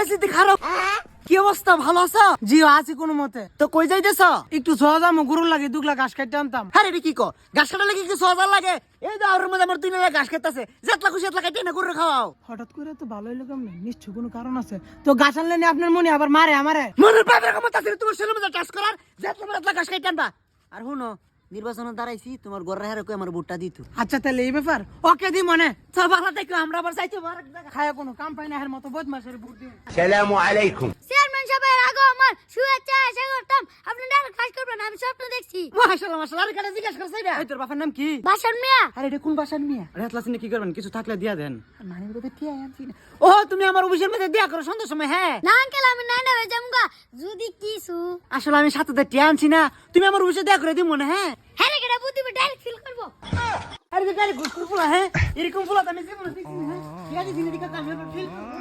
সিদ্ধি খারাপ কি অবস্থা ভালো আছো? জি আছি কোনো মতে। তো কই যাইতেছ? একটু সহজ আমো গরুর লাগে দুগলা ঘাস কাটতে আনতাম। আরে এটা কি কো? ঘাস কাটা লাগে কি 6000 লাগে? এই দাও ওর মধ্যে আমার 2 নালা ঘাস কাটতাছে। যেতলা খুশি এতলা কাটে না গরু খাওয়াও। হঠাৎ করে তো ভালো হইলো কেমনে? নিশ্চয় কোনো কারণ আছে। তো ঘাস আনলে নি আপনার মনে আবার মারে আমারে? মনের পাপের ক্ষমতা আছে তোমার ছেলের মধ্যে টাচ করার। যেতলা এতলা ঘাস কাটতে আনবা। আর শুনো নির্বাচনে দাঁড়াইছি তোমার গররা হেরে কই আমার ভোটটা দিত। আচ্ছা তাহলে এই ব্যাপার ওকে দি মনে চল ভালো দেখো আমরা আবার যাইতে পারব না। খায় কোনো কাম পাই না এর মতো বদমাশের ভোট দিন। আসসালামু আলাইকুম। চেয়ারম্যান সাহেবের আগে আমার শুভেচ্ছা আশা করতাম আপনি ডাল কাজ করবেন আমি স্বপ্ন দেখছি। মাশাআল্লাহ মাশাআল্লাহ আরে কাটা জিজ্ঞাসা করছ এটা? এই তোর বাবার নাম কি? বাসন মিয়া আরে এটা কোন বাসার মিয়া? রেতলাসিনে কি করবেন? কিছু থাকলে দিয়া দেন। মানে তো টিয়া আনছি না। ও তুমি আমার অফিসের মধ্যে দিয়া করো সন্ধ্যার সময় হ্যাঁ? না আঙ্কেল আমি নাই না হয়ে যামগা যদি কিছু আসলে আমি সাথে টিয়া আনছি না। তুমি আমার অফিসে দিয়া করে দিও মনে হ্যাঁ? হ্যাঁ রে কেডা বুদ্ধি ডাইরেক্ট ফিল করব। আরে বেটা গুস্কুর ফুলা হ্যাঁ? এরকম ফুলা তো আমি জীবনে দেখিনি হ্যাঁ? ঠিক আছে দিনে দিকে আমি ফিল করব।